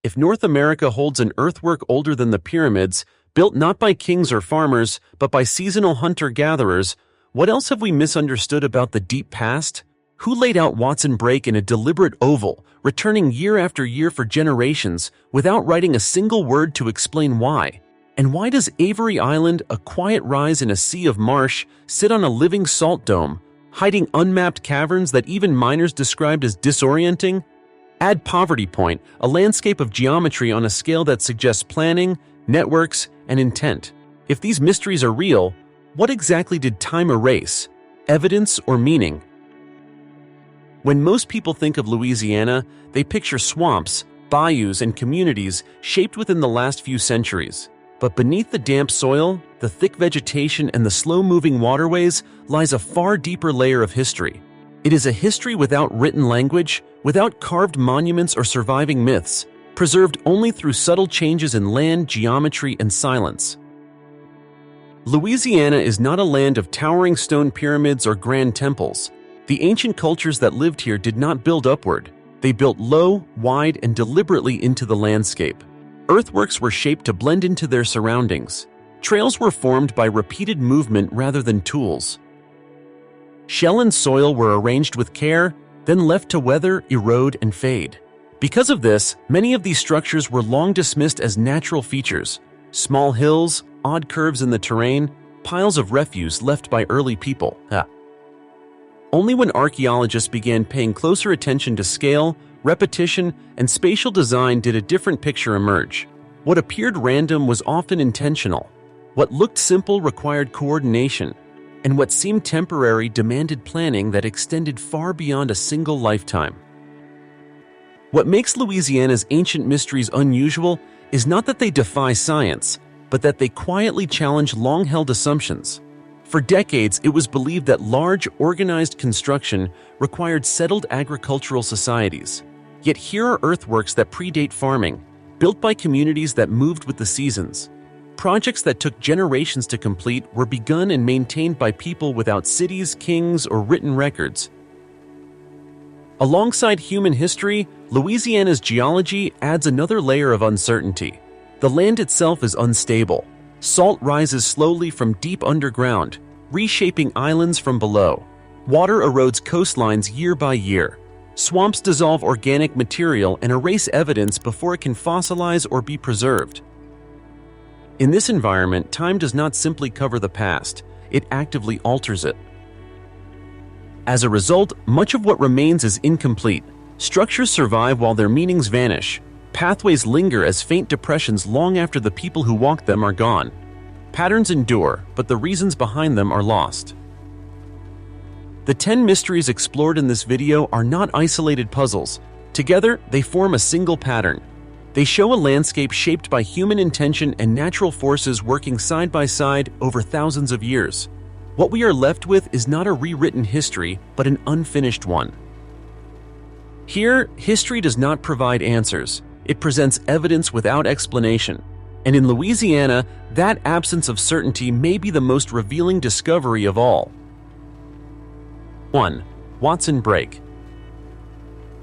If North America holds an earthwork older than the pyramids, built not by kings or farmers, but by seasonal hunter-gatherers, what else have we misunderstood about the deep past? Who laid out Watson Brake in a deliberate oval, returning year after year for generations, without writing a single word to explain why? And why does Avery Island, a quiet rise in a sea of marsh, sit on a living salt dome, hiding unmapped caverns that even miners described as disorienting? Add Poverty Point, a landscape of geometry on a scale that suggests planning, networks, and intent. If these mysteries are real, what exactly did time erase? Evidence or meaning? When most people think of Louisiana, they picture swamps, bayous, and communities shaped within the last few centuries. But beneath the damp soil, the thick vegetation, and the slow-moving waterways lies a far deeper layer of history. It is a history without written language, without carved monuments or surviving myths, preserved only through subtle changes in land, geometry, and silence. Louisiana is not a land of towering stone pyramids or grand temples. The ancient cultures that lived here did not build upward. They built low, wide, and deliberately into the landscape. Earthworks were shaped to blend into their surroundings. Trails were formed by repeated movement rather than tools. Shell and soil were arranged with care, then left to weather, erode, and fade. Because of this, many of these structures were long dismissed as natural features. Small hills, odd curves in the terrain, piles of refuse left by early people. Only when archaeologists began paying closer attention to scale, repetition, and spatial design did a different picture emerge. What appeared random was often intentional. What looked simple required coordination, and what seemed temporary demanded planning that extended far beyond a single lifetime. What makes Louisiana's ancient mysteries unusual is not that they defy science, but that they quietly challenge long-held assumptions. For decades, it was believed that large, organized construction required settled agricultural societies. Yet here are earthworks that predate farming, built by communities that moved with the seasons. Projects that took generations to complete were begun and maintained by people without cities, kings, or written records. Alongside human history, Louisiana's geology adds another layer of uncertainty. The land itself is unstable. Salt rises slowly from deep underground, reshaping islands from below. Water erodes coastlines year by year. Swamps dissolve organic material and erase evidence before it can fossilize or be preserved. In this environment, time does not simply cover the past, it actively alters it. As a result, much of what remains is incomplete. Structures survive while their meanings vanish. Pathways linger as faint depressions long after the people who walked them are gone. Patterns endure, but the reasons behind them are lost. The 10 mysteries explored in this video are not isolated puzzles. Together, they form a single pattern. They show a landscape shaped by human intention and natural forces working side by side over thousands of years. What we are left with is not a rewritten history, but an unfinished one. Here, history does not provide answers. It presents evidence without explanation. And in Louisiana, that absence of certainty may be the most revealing discovery of all. 1. Watson Brake.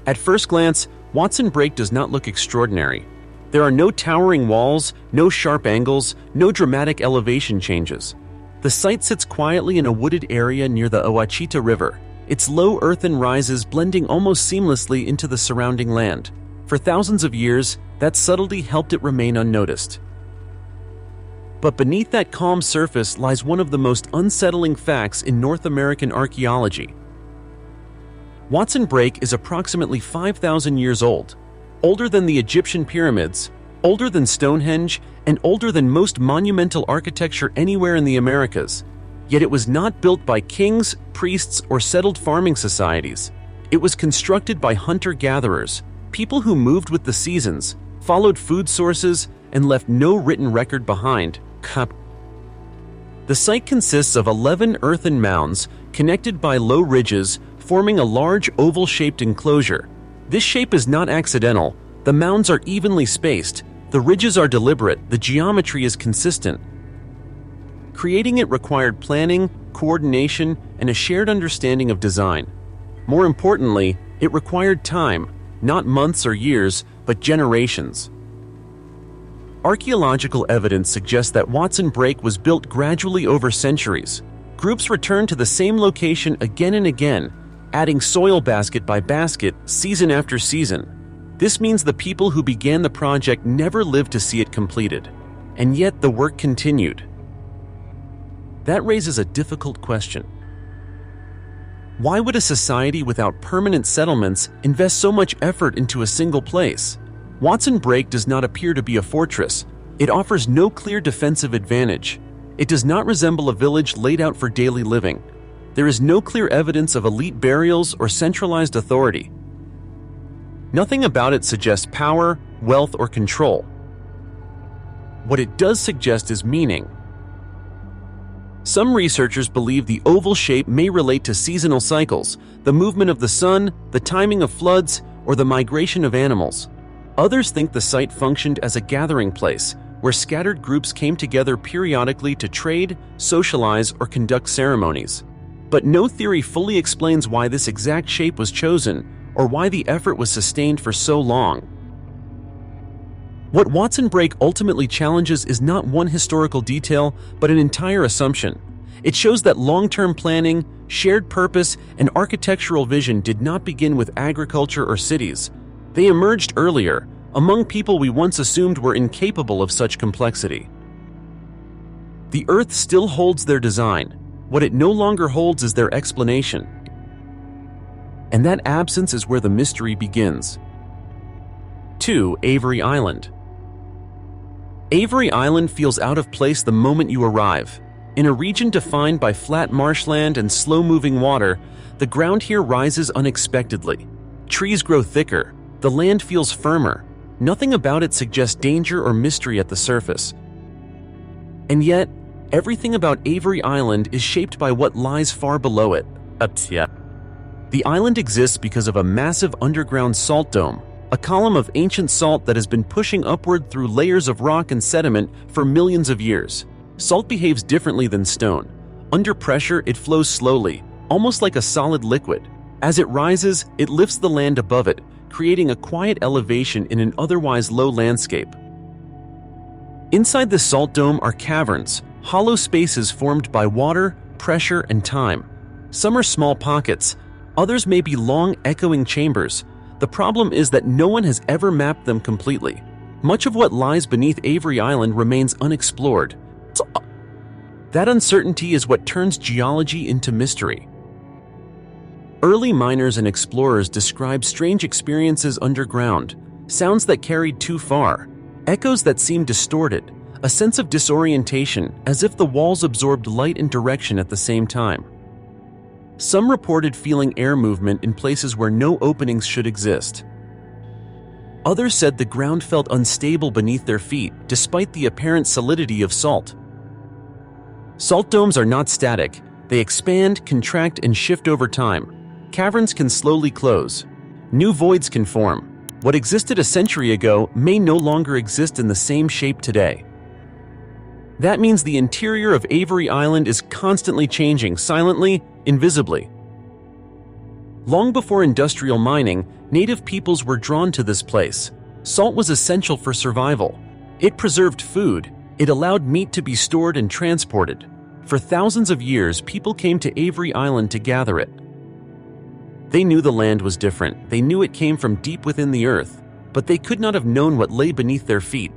At first glance, Watson Brake does not look extraordinary. There are no towering walls, no sharp angles, no dramatic elevation changes. The site sits quietly in a wooded area near the Ouachita River, its low earthen rises blending almost seamlessly into the surrounding land. For thousands of years, that subtlety helped it remain unnoticed. But beneath that calm surface lies one of the most unsettling facts in North American archaeology. Watson Brake is approximately 5,000 years old, older than the Egyptian pyramids, older than Stonehenge, and older than most monumental architecture anywhere in the Americas. Yet it was not built by kings, priests, or settled farming societies. It was constructed by hunter-gatherers, people who moved with the seasons, followed food sources, and left no written record behind. The site consists of 11 earthen mounds connected by low ridges, forming a large oval-shaped enclosure. This shape is not accidental. The mounds are evenly spaced, the ridges are deliberate, the geometry is consistent. Creating it required planning, coordination, and a shared understanding of design. More importantly, it required time, not months or years, but generations. Archaeological evidence suggests that Watson Break was built gradually over centuries. Groups returned to the same location again and again, adding soil basket by basket, season after season. This means the people who began the project never lived to see it completed, and yet the work continued. That raises a difficult question. Why would a society without permanent settlements invest so much effort into a single place? Watson Break does not appear to be a fortress. It offers no clear defensive advantage. It does not resemble a village laid out for daily living. There is no clear evidence of elite burials or centralized authority. Nothing about it suggests power, wealth, or control. What it does suggest is meaning. Some researchers believe the oval shape may relate to seasonal cycles, the movement of the sun, the timing of floods, or the migration of animals. Others think the site functioned as a gathering place, where scattered groups came together periodically to trade, socialize, or conduct ceremonies. But no theory fully explains why this exact shape was chosen, or why the effort was sustained for so long. What Watson Break ultimately challenges is not one historical detail, but an entire assumption. It shows that long-term planning, shared purpose, and architectural vision did not begin with agriculture or cities. They emerged earlier, among people we once assumed were incapable of such complexity. The Earth still holds their design. What it no longer holds is their explanation. And that absence is where the mystery begins. 2. Avery Island. Avery Island feels out of place the moment you arrive. In a region defined by flat marshland and slow-moving water, the ground here rises unexpectedly. Trees grow thicker. The land feels firmer. Nothing about it suggests danger or mystery at the surface. And yet, everything about Avery Island is shaped by what lies far below it. The island exists because of a massive underground salt dome, a column of ancient salt that has been pushing upward through layers of rock and sediment for millions of years. Salt behaves differently than stone. Under pressure, it flows slowly, almost like a solid liquid. As it rises, it lifts the land above it, creating a quiet elevation in an otherwise low landscape. Inside the salt dome are caverns, hollow spaces formed by water, pressure, and time. Some are small pockets, others may be long, echoing chambers. The problem is that no one has ever mapped them completely. Much of what lies beneath Avery Island remains unexplored. That uncertainty is what turns geology into mystery. Early miners and explorers described strange experiences underground, sounds that carried too far, echoes that seemed distorted, a sense of disorientation as if the walls absorbed light and direction at the same time. Some reported feeling air movement in places where no openings should exist. Others said the ground felt unstable beneath their feet, despite the apparent solidity of salt. Salt domes are not static. They expand, contract, and shift over time. Caverns can slowly close. New voids can form. What existed a century ago may no longer exist in the same shape today. That means the interior of Avery Island is constantly changing, silently, invisibly. Long before industrial mining, native peoples were drawn to this place. Salt was essential for survival. It preserved food. It allowed meat to be stored and transported. For thousands of years, people came to Avery Island to gather it. They knew the land was different. They knew it came from deep within the earth, but they could not have known what lay beneath their feet.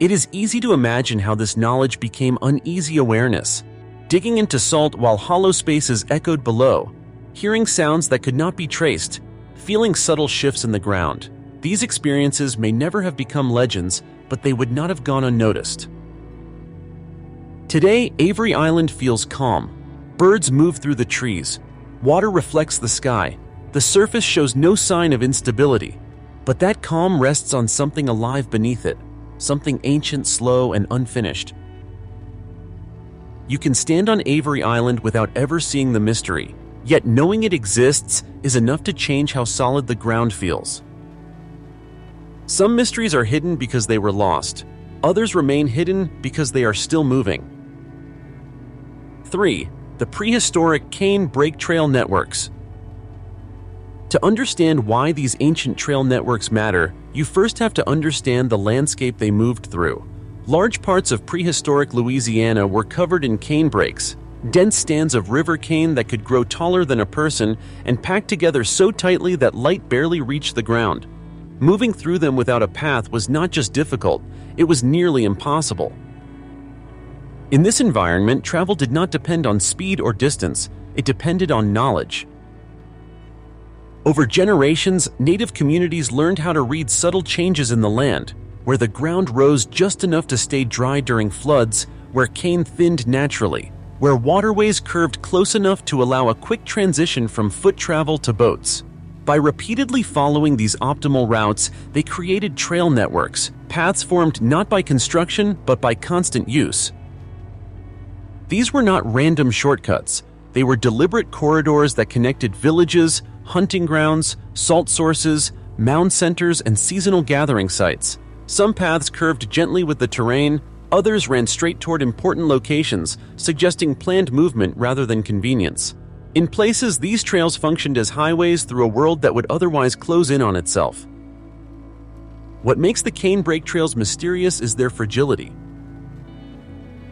It is easy to imagine how this knowledge became uneasy awareness, digging into salt while hollow spaces echoed below, hearing sounds that could not be traced, feeling subtle shifts in the ground. These experiences may never have become legends, but they would not have gone unnoticed. Today, Avery Island feels calm. Birds move through the trees. Water reflects the sky. The surface shows no sign of instability, but that calm rests on something alive beneath it, something ancient, slow, and unfinished. You can stand on Avery Island without ever seeing the mystery, yet knowing it exists is enough to change how solid the ground feels. Some mysteries are hidden because they were lost. Others remain hidden because they are still moving. 3. The prehistoric cane break trail networks. To understand why these ancient trail networks matter, you first have to understand the landscape they moved through. Large parts of prehistoric Louisiana were covered in cane brakes, dense stands of river cane that could grow taller than a person and packed together so tightly that light barely reached the ground. Moving through them without a path was not just difficult, it was nearly impossible. In this environment, travel did not depend on speed or distance, it depended on knowledge. Over generations, native communities learned how to read subtle changes in the land, where the ground rose just enough to stay dry during floods, where cane thinned naturally, where waterways curved close enough to allow a quick transition from foot travel to boats. By repeatedly following these optimal routes, they created trail networks, paths formed not by construction but by constant use. These were not random shortcuts. They were deliberate corridors that connected villages, hunting grounds, salt sources, mound centers, and seasonal gathering sites. Some paths curved gently with the terrain, others ran straight toward important locations, suggesting planned movement rather than convenience. In places, these trails functioned as highways through a world that would otherwise close in on itself. What makes the cane brake trails mysterious is their fragility.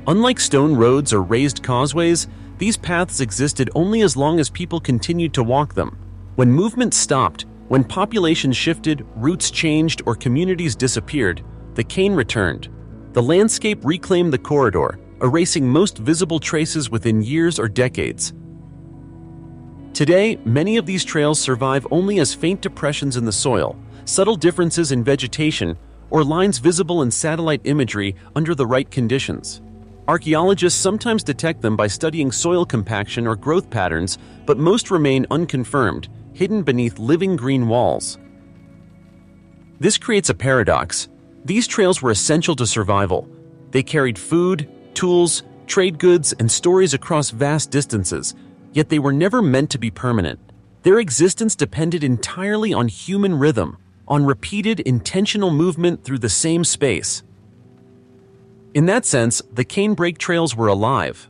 Unlike stone roads or raised causeways, these paths existed only as long as people continued to walk them. When movement stopped, when populations shifted, routes changed, or communities disappeared, the cane returned. The landscape reclaimed the corridor, erasing most visible traces within years or decades. Today, many of these trails survive only as faint depressions in the soil, subtle differences in vegetation, or lines visible in satellite imagery under the right conditions. Archaeologists sometimes detect them by studying soil compaction or growth patterns, but most remain unconfirmed, hidden beneath living green walls. This creates a paradox. These trails were essential to survival. They carried food, tools, trade goods, and stories across vast distances, yet they were never meant to be permanent. Their existence depended entirely on human rhythm, on repeated, intentional movement through the same space. In that sense, the cane brake trails were alive.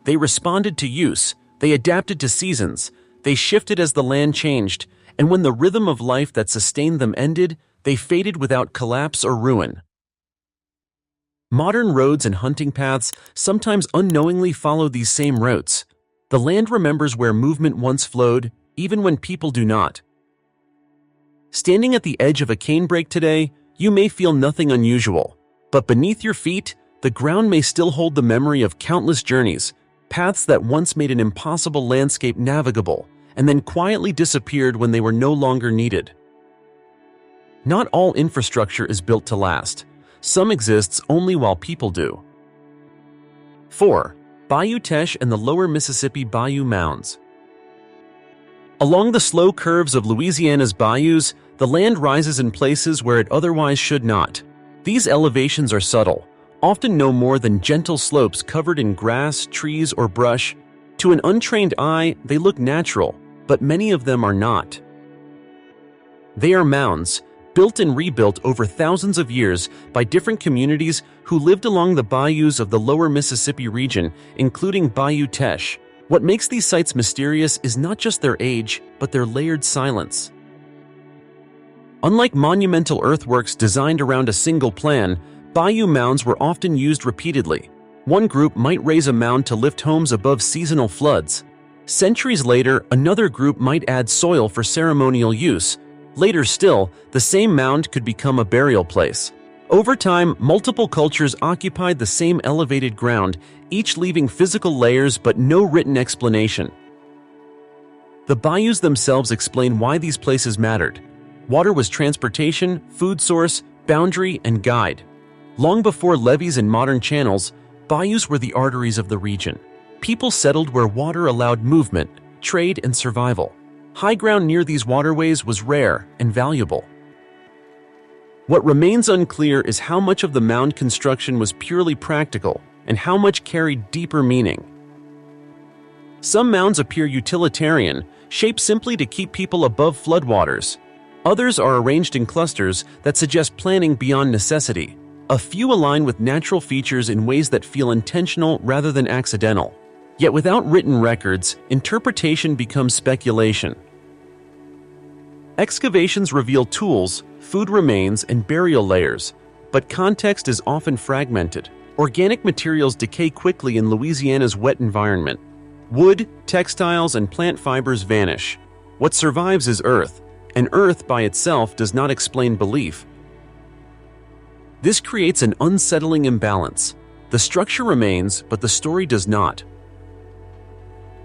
They responded to use, they adapted to seasons, they shifted as the land changed, and when the rhythm of life that sustained them ended, they faded without collapse or ruin. Modern roads and hunting paths sometimes unknowingly follow these same routes. The land remembers where movement once flowed, even when people do not. Standing at the edge of a cane brake today, you may feel nothing unusual, but beneath your feet, the ground may still hold the memory of countless journeys, paths that once made an impossible landscape navigable, and then quietly disappeared when they were no longer needed. Not all infrastructure is built to last. Some exists only while people do. 4. Bayou Teche and the Lower Mississippi Bayou Mounds. Along the slow curves of Louisiana's bayous, the land rises in places where it otherwise should not. These elevations are subtle, often no more than gentle slopes covered in grass, trees, or brush. To an untrained eye, they look natural, but many of them are not. They are mounds, built and rebuilt over thousands of years by different communities who lived along the bayous of the lower Mississippi region, including Bayou Teche. What makes these sites mysterious is not just their age, but their layered silence. Unlike monumental earthworks designed around a single plan, bayou mounds were often used repeatedly. One group might raise a mound to lift homes above seasonal floods. Centuries later, another group might add soil for ceremonial use. Later still, the same mound could become a burial place. Over time, multiple cultures occupied the same elevated ground, each leaving physical layers but no written explanation. The bayous themselves explain why these places mattered. Water was transportation, food source, boundary, and guide. Long before levees and modern channels, bayous were the arteries of the region. People settled where water allowed movement, trade, and survival. High ground near these waterways was rare and valuable. What remains unclear is how much of the mound construction was purely practical and how much carried deeper meaning. Some mounds appear utilitarian, shaped simply to keep people above floodwaters. Others are arranged in clusters that suggest planning beyond necessity. A few align with natural features in ways that feel intentional rather than accidental. Yet without written records, interpretation becomes speculation. Excavations reveal tools, food remains, and burial layers, but context is often fragmented. Organic materials decay quickly in Louisiana's wet environment. Wood, textiles, and plant fibers vanish. What survives is earth, and earth by itself does not explain belief. This creates an unsettling imbalance. The structure remains, but the story does not.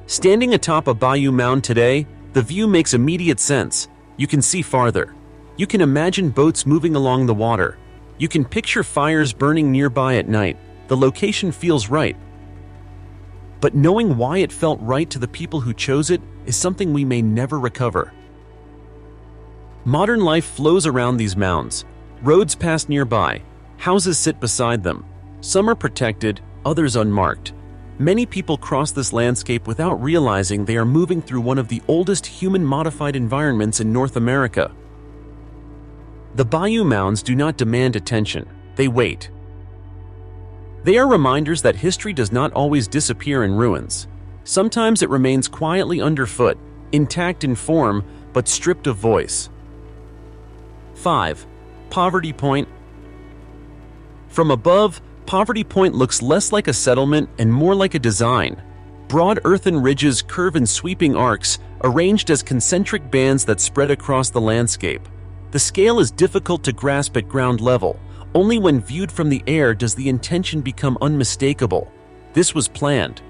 Standing atop a bayou mound today, the view makes immediate sense. You can see farther. You can imagine boats moving along the water. You can picture fires burning nearby at night. The location feels right. But knowing why it felt right to the people who chose it is something we may never recover. Modern life flows around these mounds. Roads pass nearby. Houses sit beside them. Some are protected, others unmarked. Many people cross this landscape without realizing they are moving through one of the oldest human-modified environments in North America. The bayou mounds do not demand attention. They wait. They are reminders that history does not always disappear in ruins. Sometimes it remains quietly underfoot, intact in form, but stripped of voice. 5. Poverty Point. From above, Poverty Point looks less like a settlement and more like a design. Broad earthen ridges curve in sweeping arcs, arranged as concentric bands that spread across the landscape. The scale is difficult to grasp at ground level. Only when viewed from the air does the intention become unmistakable. This was planned.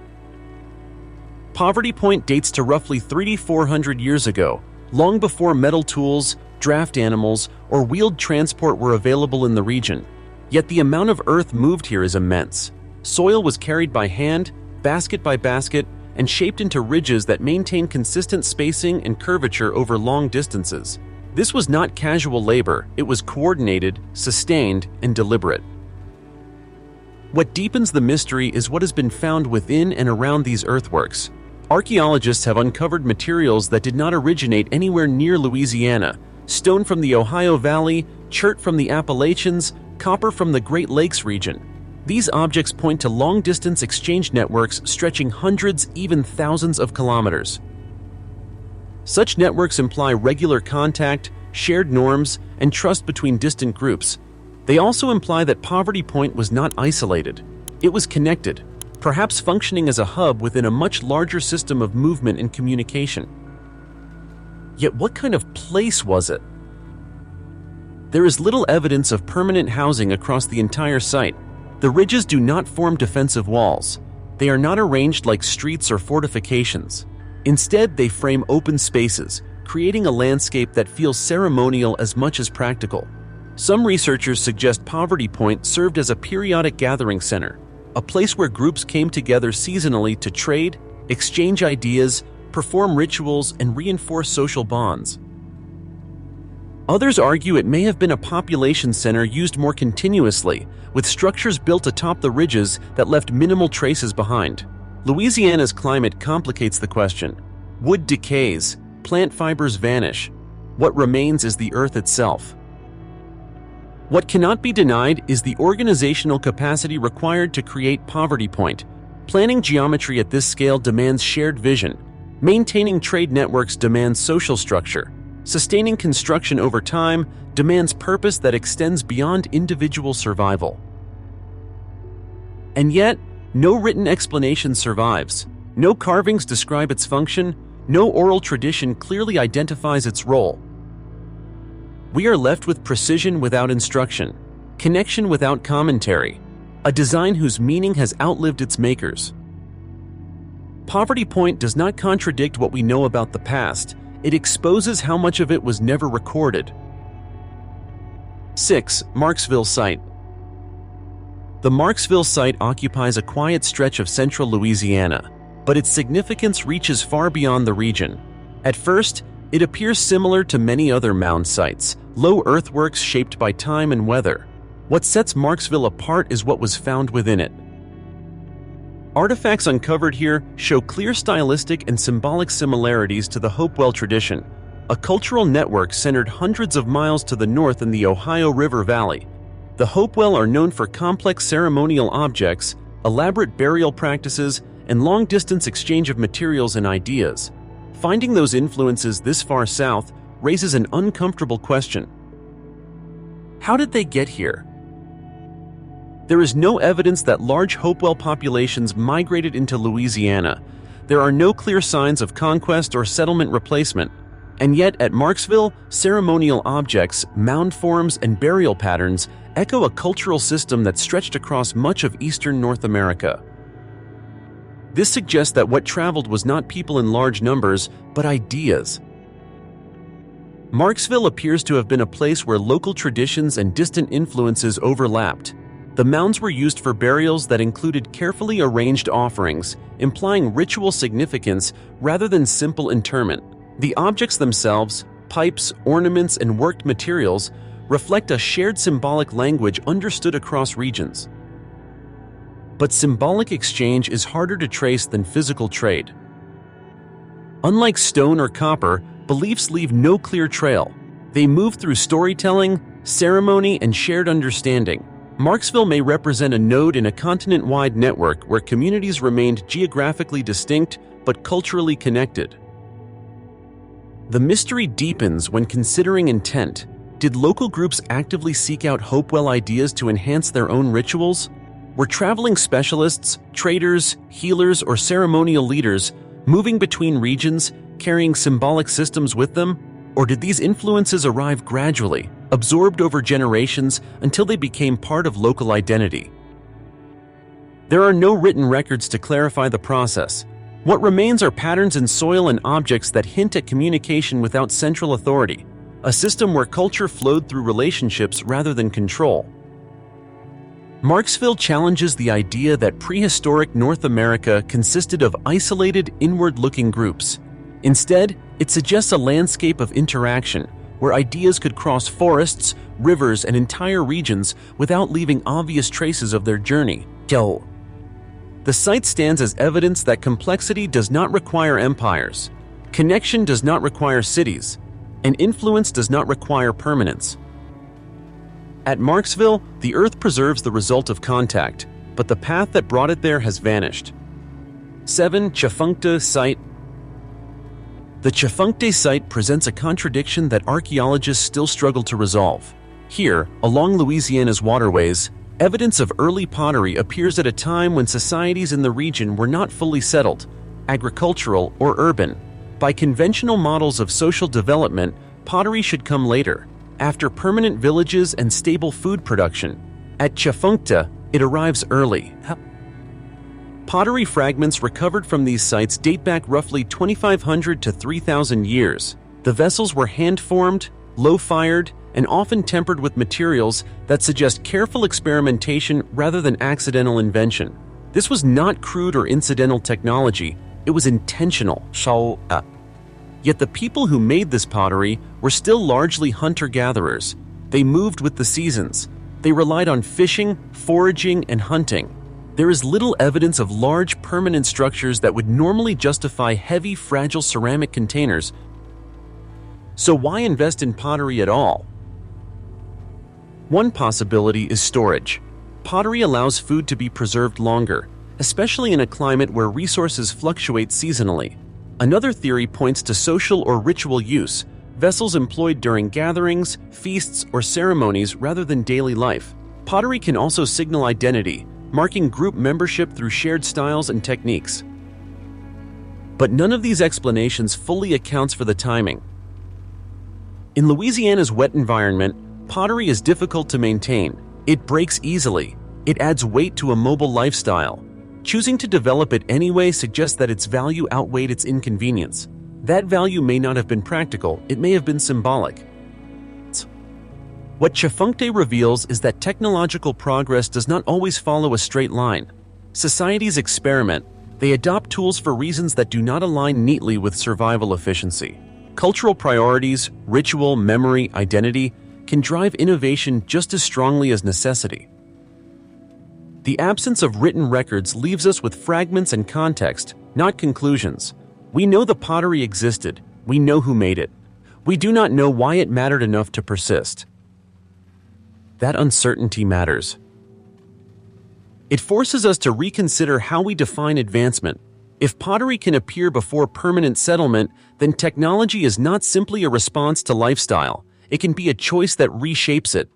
Poverty Point dates to roughly 3,400 years ago, long before metal tools, draft animals, or wheeled transport were available in the region. Yet the amount of earth moved here is immense. Soil was carried by hand, basket by basket, and shaped into ridges that maintain consistent spacing and curvature over long distances. This was not casual labor, it was coordinated, sustained, and deliberate. What deepens the mystery is what has been found within and around these earthworks. Archaeologists have uncovered materials that did not originate anywhere near Louisiana: stone from the Ohio Valley, chert from the Appalachians, copper from the Great Lakes region. These objects point to long-distance exchange networks stretching hundreds, even thousands of kilometers. Such networks imply regular contact, shared norms, and trust between distant groups. They also imply that Poverty Point was not isolated. It was connected, perhaps functioning as a hub within a much larger system of movement and communication. Yet what kind of place was it? There is little evidence of permanent housing across the entire site. The ridges do not form defensive walls. They are not arranged like streets or fortifications. Instead, they frame open spaces, creating a landscape that feels ceremonial as much as practical. Some researchers suggest Poverty Point served as a periodic gathering center, a place where groups came together seasonally to trade, exchange ideas, perform rituals, and reinforce social bonds. Others argue it may have been a population center used more continuously, with structures built atop the ridges that left minimal traces behind. Louisiana's climate complicates the question. Wood decays, plant fibers vanish. What remains is the earth itself. What cannot be denied is the organizational capacity required to create Poverty Point. Planning geometry at this scale demands shared vision. Maintaining trade networks demands social structure. Sustaining construction over time demands purpose that extends beyond individual survival. And yet, no written explanation survives. No carvings describe its function. No oral tradition clearly identifies its role. We are left with precision without instruction, connection without commentary, a design whose meaning has outlived its makers. Poverty Point does not contradict what we know about the past. It exposes how much of it was never recorded. 6. Marksville Site. The Marksville site occupies a quiet stretch of central Louisiana, but its significance reaches far beyond the region. At first, it appears similar to many other mound sites, low earthworks shaped by time and weather. What sets Marksville apart is what was found within it. Artifacts uncovered here show clear stylistic and symbolic similarities to the Hopewell tradition, a cultural network centered hundreds of miles to the north in the Ohio River Valley. The Hopewell are known for complex ceremonial objects, elaborate burial practices, and long-distance exchange of materials and ideas. Finding those influences this far south raises an uncomfortable question. How did they get here? There is no evidence that large Hopewell populations migrated into Louisiana. There are no clear signs of conquest or settlement replacement. And yet, at Marksville, ceremonial objects, mound forms, and burial patterns echo a cultural system that stretched across much of eastern North America. This suggests that what traveled was not people in large numbers, but ideas. Marksville appears to have been a place where local traditions and distant influences overlapped. The mounds were used for burials that included carefully arranged offerings, implying ritual significance rather than simple interment. The objects themselves, pipes, ornaments, and worked materials, reflect a shared symbolic language understood across regions. But symbolic exchange is harder to trace than physical trade. Unlike stone or copper, beliefs leave no clear trail. They move through storytelling, ceremony, and shared understanding. Marksville may represent a node in a continent-wide network where communities remained geographically distinct but culturally connected. The mystery deepens when considering intent. Did local groups actively seek out Hopewell ideas to enhance their own rituals? Were traveling specialists, traders, healers, or ceremonial leaders moving between regions, carrying symbolic systems with them? Or did these influences arrive gradually, absorbed over generations until they became part of local identity? There are no written records to clarify the process. What remains are patterns in soil and objects that hint at communication without central authority, a system where culture flowed through relationships rather than control. Marksville challenges the idea that prehistoric North America consisted of isolated, inward-looking groups. Instead, it suggests a landscape of interaction where ideas could cross forests, rivers, and entire regions without leaving obvious traces of their journey. The site stands as evidence that complexity does not require empires, connection does not require cities, and influence does not require permanence. At Marksville, the Earth preserves the result of contact, but the path that brought it there has vanished. 7. Tchefuncte Site. The Tchefuncte site presents a contradiction that archaeologists still struggle to resolve. Here, along Louisiana's waterways, evidence of early pottery appears at a time when societies in the region were not fully settled, agricultural or urban. By conventional models of social development, pottery should come later, after permanent villages and stable food production. At Tchefuncte, it arrives early. Pottery fragments recovered from these sites date back roughly 2,500 to 3,000 years. The vessels were hand-formed, low-fired, and often tempered with materials that suggest careful experimentation rather than accidental invention. This was not crude or incidental technology, it was intentional. Yet the people who made this pottery were still largely hunter-gatherers. They moved with the seasons. They relied on fishing, foraging, and hunting. There is little evidence of large, permanent structures that would normally justify heavy, fragile ceramic containers. So why invest in pottery at all? One possibility is storage. Pottery allows food to be preserved longer, especially in a climate where resources fluctuate seasonally. Another theory points to social or ritual use, vessels employed during gatherings, feasts, or ceremonies rather than daily life. Pottery can also signal identity, marking group membership through shared styles and techniques. But none of these explanations fully accounts for the timing. In Louisiana's wet environment, pottery is difficult to maintain. It breaks easily. It adds weight to a mobile lifestyle. Choosing to develop it anyway suggests that its value outweighed its inconvenience. That value may not have been practical, it may have been symbolic. What Tchefuncte reveals is that technological progress does not always follow a straight line. Societies experiment. They adopt tools for reasons that do not align neatly with survival efficiency. Cultural priorities, ritual, memory, identity can drive innovation just as strongly as necessity. The absence of written records leaves us with fragments and context, not conclusions. We know the pottery existed. We know who made it. We do not know why it mattered enough to persist. That uncertainty matters. It forces us to reconsider how we define advancement. If pottery can appear before permanent settlement, then technology is not simply a response to lifestyle. It can be a choice that reshapes it.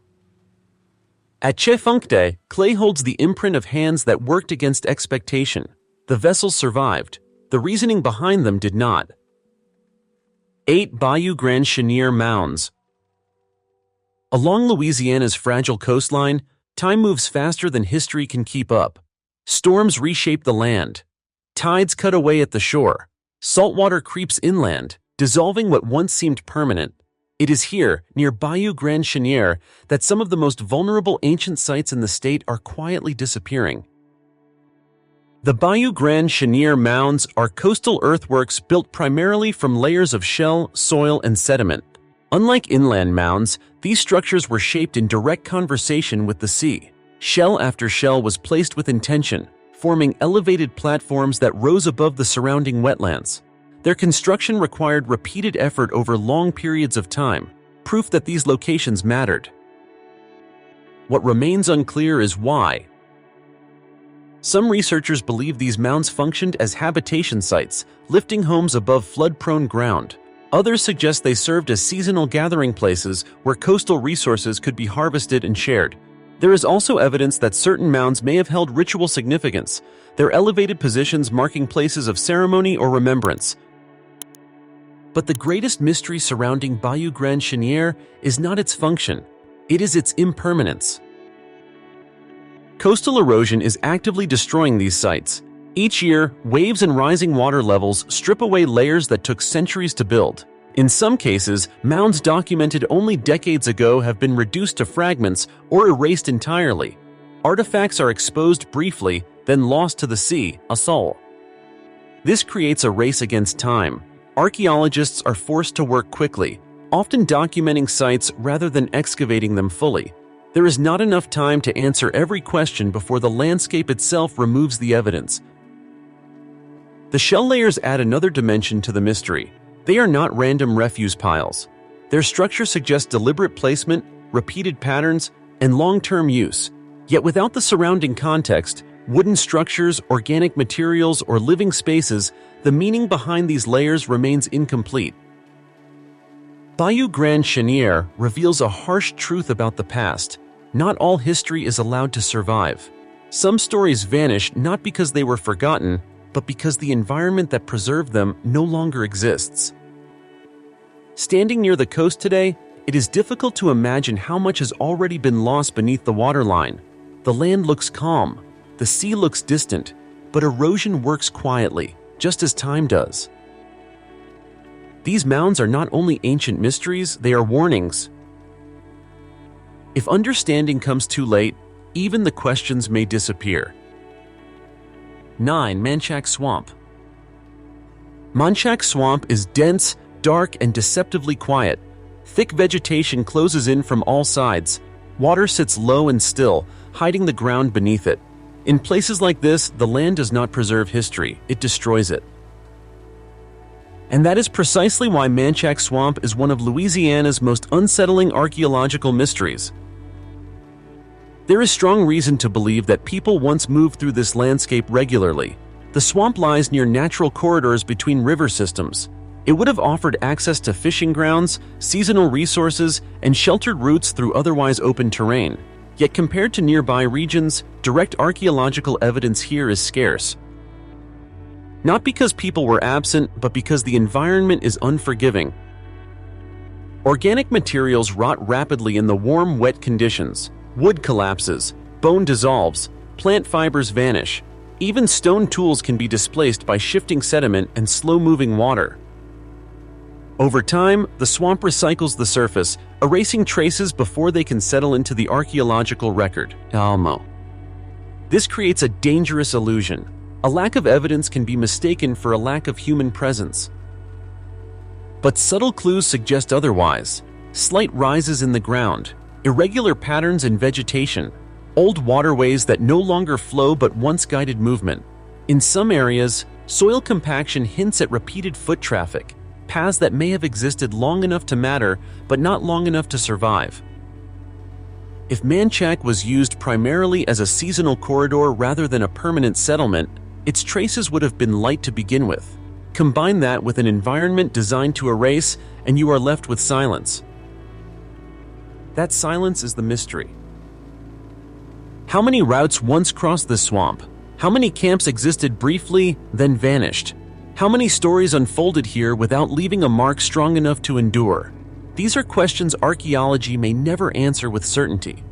At Chefunkte, clay holds the imprint of hands that worked against expectation. The vessels survived. The reasoning behind them did not. 8 Bayou Grand Chenier Mounds. Along Louisiana's fragile coastline, time moves faster than history can keep up. Storms reshape the land. Tides cut away at the shore. Saltwater creeps inland, dissolving what once seemed permanent. It is here, near Bayou Grand Chenier, that some of the most vulnerable ancient sites in the state are quietly disappearing. The Bayou Grand Chenier mounds are coastal earthworks built primarily from layers of shell, soil, and sediment. Unlike inland mounds, these structures were shaped in direct conversation with the sea. Shell after shell was placed with intention, forming elevated platforms that rose above the surrounding wetlands. Their construction required repeated effort over long periods of time, proof that these locations mattered. What remains unclear is why. Some researchers believe these mounds functioned as habitation sites, lifting homes above flood-prone ground. Others suggest they served as seasonal gathering places where coastal resources could be harvested and shared. There is also evidence that certain mounds may have held ritual significance, their elevated positions marking places of ceremony or remembrance. But the greatest mystery surrounding Bayou Grand Chenier is not its function, it is its impermanence. Coastal erosion is actively destroying these sites. Each year, waves and rising water levels strip away layers that took centuries to build. In some cases, mounds documented only decades ago have been reduced to fragments or erased entirely. Artifacts are exposed briefly, then lost to the sea, Asol. This creates a race against time. Archaeologists are forced to work quickly, often documenting sites rather than excavating them fully. There is not enough time to answer every question before the landscape itself removes the evidence. The shell layers add another dimension to the mystery. They are not random refuse piles. Their structure suggests deliberate placement, repeated patterns, and long-term use. Yet without the surrounding context, wooden structures, organic materials, or living spaces, the meaning behind these layers remains incomplete. Bayou Grand Chenier reveals a harsh truth about the past. Not all history is allowed to survive. Some stories vanish not because they were forgotten, but because the environment that preserved them no longer exists. Standing near the coast today, it is difficult to imagine how much has already been lost beneath the waterline. The land looks calm, the sea looks distant, but erosion works quietly, just as time does. These mounds are not only ancient mysteries, they are warnings. If understanding comes too late, even the questions may disappear. 9. Manchac Swamp. Manchac Swamp is dense, dark, and deceptively quiet. Thick vegetation closes in from all sides. Water sits low and still, hiding the ground beneath it. In places like this, the land does not preserve history, it destroys it. And that is precisely why Manchac Swamp is one of Louisiana's most unsettling archaeological mysteries. There is strong reason to believe that people once moved through this landscape regularly. The swamp lies near natural corridors between river systems. It would have offered access to fishing grounds, seasonal resources, and sheltered routes through otherwise open terrain. Yet compared to nearby regions, direct archaeological evidence here is scarce. Not because people were absent, but because the environment is unforgiving. Organic materials rot rapidly in the warm, wet conditions. Wood collapses, bone dissolves, plant fibers vanish. Even stone tools can be displaced by shifting sediment and slow-moving water. Over time, the swamp recycles the surface, erasing traces before they can settle into the archaeological record. This creates a dangerous illusion. A lack of evidence can be mistaken for a lack of human presence. But subtle clues suggest otherwise. Slight rises in the ground, irregular patterns in vegetation, old waterways that no longer flow but once guided movement. In some areas, soil compaction hints at repeated foot traffic, paths that may have existed long enough to matter but not long enough to survive. If Manchac was used primarily as a seasonal corridor rather than a permanent settlement, its traces would have been light to begin with. Combine that with an environment designed to erase, and you are left with silence. That silence is the mystery. How many routes once crossed this swamp? How many camps existed briefly, then vanished? How many stories unfolded here without leaving a mark strong enough to endure? These are questions archaeology may never answer with certainty.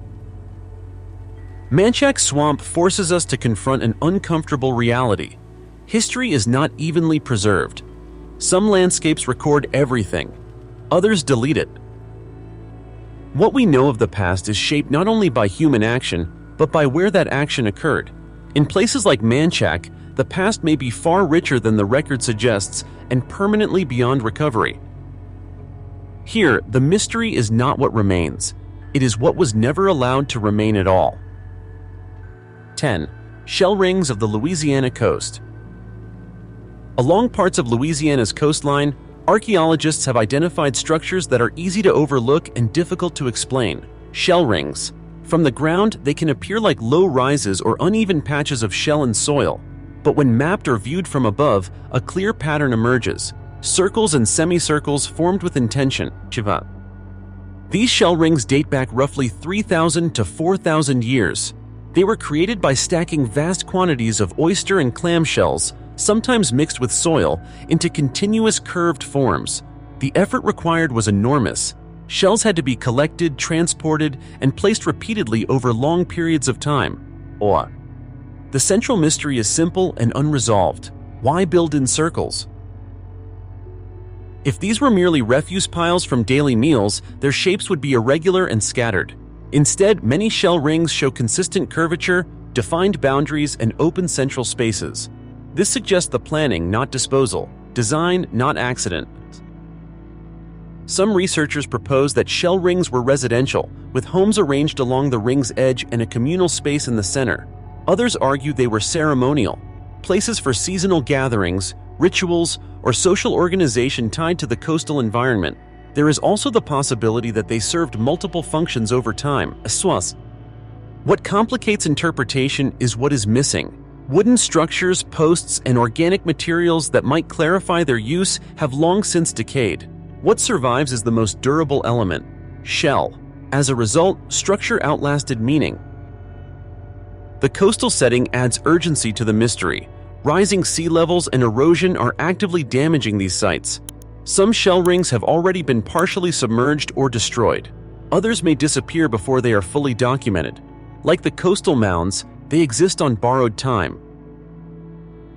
Manchac Swamp forces us to confront an uncomfortable reality. History is not evenly preserved. Some landscapes record everything, others delete it. What we know of the past is shaped not only by human action, but by where that action occurred. In places like Manchac, the past may be far richer than the record suggests and permanently beyond recovery. Here, the mystery is not what remains. It is what was never allowed to remain at all. 10. Shell rings of the Louisiana coast. Along parts of Louisiana's coastline, archaeologists have identified structures that are easy to overlook and difficult to explain. Shell rings. From the ground, they can appear like low rises or uneven patches of shell and soil. But when mapped or viewed from above, a clear pattern emerges. Circles and semicircles formed with intention. These shell rings date back roughly 3,000 to 4,000 years. They were created by stacking vast quantities of oyster and clam shells, sometimes mixed with soil, into continuous curved forms. The effort required was enormous. Shells had to be collected, transported, and placed repeatedly over long periods of time. The central mystery is simple and unresolved. Why build in circles? If these were merely refuse piles from daily meals, their shapes would be irregular and scattered. Instead, many shell rings show consistent curvature, defined boundaries, and open central spaces. This suggests the planning, not disposal, design, not accident. Some researchers propose that shell rings were residential, with homes arranged along the ring's edge and a communal space in the center. Others argue they were ceremonial, places for seasonal gatherings, rituals, or social organization tied to the coastal environment. There is also the possibility that they served multiple functions over time. What complicates interpretation is what is missing. Wooden structures, posts, and organic materials that might clarify their use have long since decayed. What survives is the most durable element: shell. As a result, structure outlasted meaning. The coastal setting adds urgency to the mystery. Rising sea levels and erosion are actively damaging these sites. Some shell rings have already been partially submerged or destroyed. Others may disappear before they are fully documented. Like the coastal mounds, they exist on borrowed time.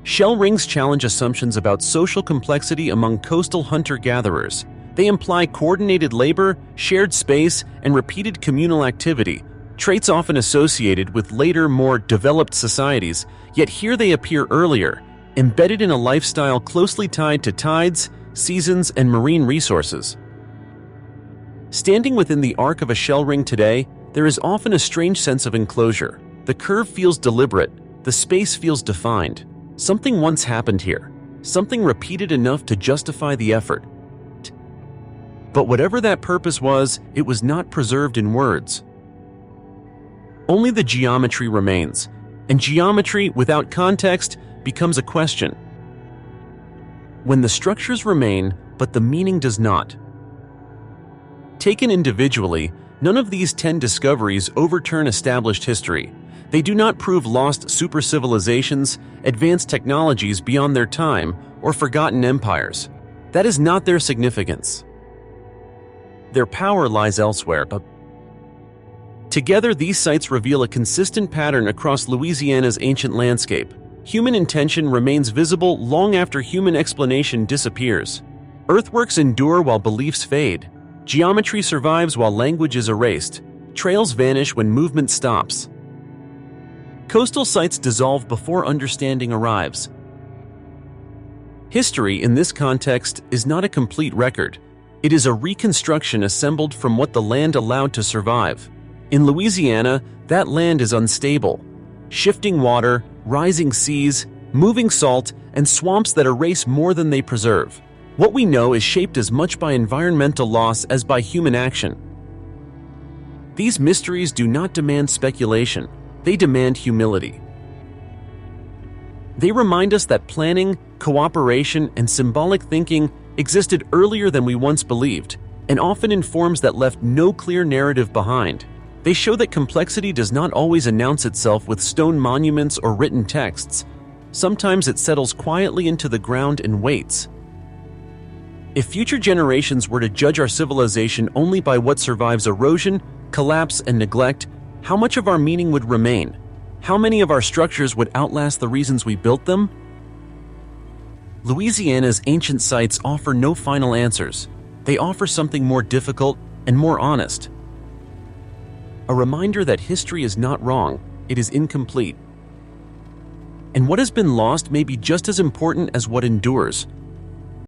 Shell rings challenge assumptions about social complexity among coastal hunter-gatherers. They imply coordinated labor, shared space, and repeated communal activity, traits often associated with later, more developed societies, yet here they appear earlier, embedded in a lifestyle closely tied to tides, seasons, and marine resources. Standing within the arc of a shell ring today, there is often a strange sense of enclosure. The curve feels deliberate, the space feels defined. Something once happened here, something repeated enough to justify the effort. But whatever that purpose was, it was not preserved in words. Only the geometry remains, and geometry without context becomes a question. When the structures remain, but the meaning does not. Taken individually, none of these 10 discoveries overturn established history. They do not prove lost super-civilizations, advanced technologies beyond their time, or forgotten empires. That is not their significance. Their power lies elsewhere, but together these sites reveal a consistent pattern across Louisiana's ancient landscape. Human intention remains visible long after human explanation disappears. Earthworks endure while beliefs fade. Geometry survives while language is erased. Trails vanish when movement stops. Coastal sites dissolve before understanding arrives. History, in this context, is not a complete record. It is a reconstruction assembled from what the land allowed to survive. In Louisiana, that land is unstable. Shifting water, rising seas, moving salt, and swamps that erase more than they preserve. What we know is shaped as much by environmental loss as by human action. These mysteries do not demand speculation. They demand humility. They remind us that planning, cooperation, and symbolic thinking existed earlier than we once believed, and often in forms that left no clear narrative behind. They show that complexity does not always announce itself with stone monuments or written texts. Sometimes it settles quietly into the ground and waits. If future generations were to judge our civilization only by what survives erosion, collapse, and neglect, how much of our meaning would remain? How many of our structures would outlast the reasons we built them? Louisiana's ancient sites offer no final answers. They offer something more difficult and more honest. A reminder that history is not wrong, it is incomplete. And what has been lost may be just as important as what endures.